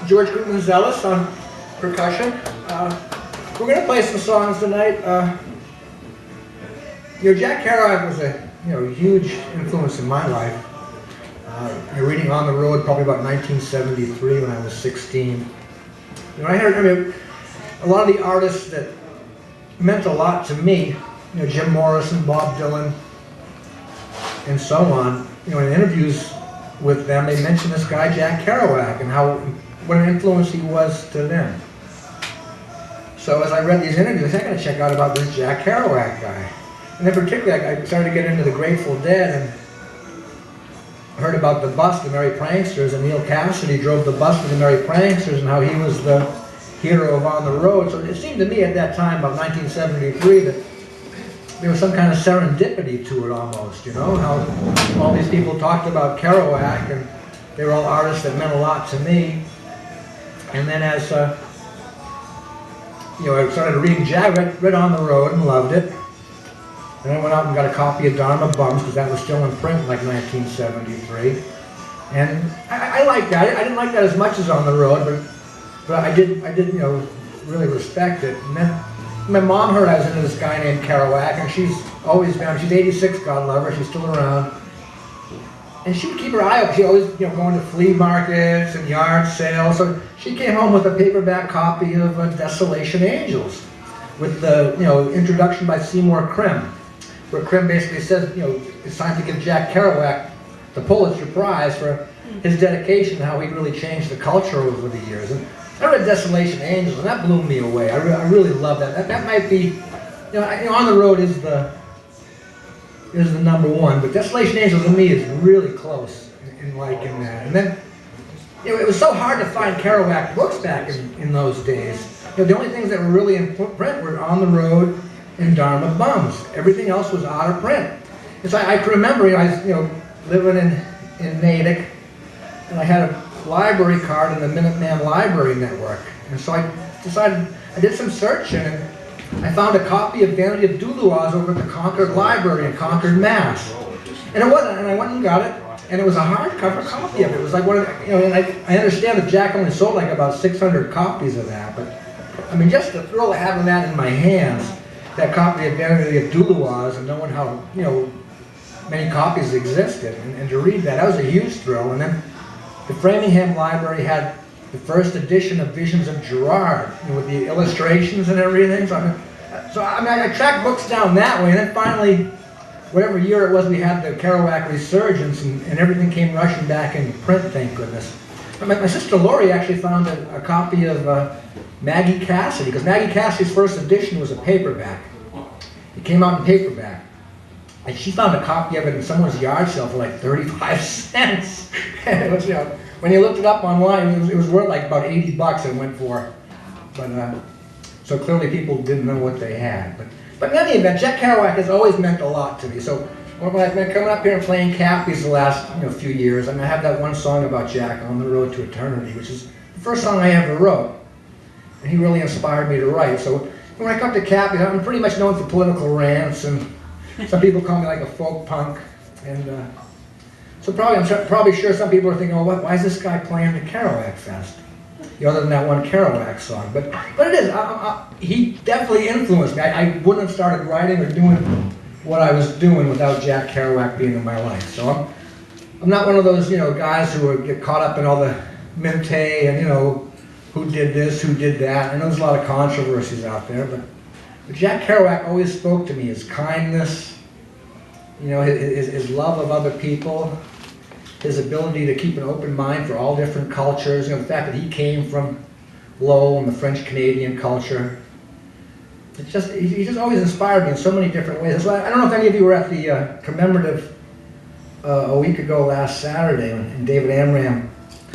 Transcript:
George Gonzalez on percussion. We're going to play some songs tonight. Jack Kerouac was a huge influence in my life. Reading On the Road probably about 1973 when I was 16. I heard a lot of the artists that meant a lot to me, Jim Morrison, Bob Dylan, and so on. In interviews with them, they mentioned this guy Jack Kerouac and what an influence he was to them. So as I read these interviews, I got to check out about this Jack Kerouac guy. And then particularly, I started to get into the Grateful Dead and heard about the bust, the Merry Pranksters, and Neil Cassidy drove the bust of the Merry Pranksters and how he was the hero of On the Road. So it seemed to me at that time, about 1973, that there was some kind of serendipity to it almost, how all these people talked about Kerouac, and they were all artists that meant a lot to me. And then as I started reading Jack, read On the Road and loved it. And I went out and got a copy of Dharma Bums, because that was still in print in like 1973. And I liked that. I didn't like that as much as On the Road, but I did really respect it. And then my mom heard I was into this guy named Kerouac, and she's 86, God love her, she's still around. And she would keep her eye open. She always, going to flea markets and yard sales. So she came home with a paperback copy of Desolation Angels, with the, introduction by Seymour Krim, where Krim basically says, it's time to give Jack Kerouac the Pulitzer Prize for his dedication, how he really changed the culture over the years. And I read Desolation Angels, and that blew me away. I really love that. That might be, On the Road is the number one, but Desolation Angels to me is really close in liking that. And then, it was so hard to find Kerouac books back in those days. The only things that were really in print were On the Road and Dharma Bums. Everything else was out of print. And so I can remember, I was living in Natick, and I had a library card in the Minuteman Library Network. And so I decided, I did some searching, and I found a copy of Vanity of Duluaz over at the Concord Library in Concord, Mass. And I went and got it, and it was a hardcover copy of it. It was like one of the, and I understand that Jack only sold like about 600 copies of that, but just the thrill of having that in my hands, that copy of Vanity of Duluaz, and knowing how, many copies existed, and to read that was a huge thrill. And then the Framingham Library had the first edition of Visions of Gerard, with the illustrations and everything. So I tracked books down that way, and then finally, whatever year it was, we had the Kerouac resurgence, and everything came rushing back in print, thank goodness. My sister Lori actually found a copy of Maggie Cassidy, because Maggie Cassidy's first edition was a paperback. It came out in paperback. And she found a copy of it in someone's yard sale for like 35 cents. And it was, when you looked it up online, it was worth like about 80 bucks it went for. But, so clearly people didn't know what they had. But in any event, Jack Kerouac has always meant a lot to me. So when I've been coming up here and playing Cappies the last few years, I have that one song about Jack, On the Road to Eternity, which is the first song I ever wrote. And he really inspired me to write. So when I come to Cappies, I'm pretty much known for political rants, and some people call me like a folk punk. And so I'm probably sure some people are thinking, oh, why is this guy playing the Kerouac Fest? Other than that one Kerouac song. But it is, he definitely influenced me. I wouldn't have started writing or doing what I was doing without Jack Kerouac being in my life. So I'm not one of those, guys who get caught up in all the minutiae and, who did this, who did that. I know there's a lot of controversies out there, but Jack Kerouac always spoke to me. His kindness, his love of other people, his ability to keep an open mind for all different cultures, the fact that he came from Lowell and the French-Canadian culture. He just always inspired me in so many different ways. That's why, I don't know if any of you were at the commemorative a week ago last Saturday when David Amram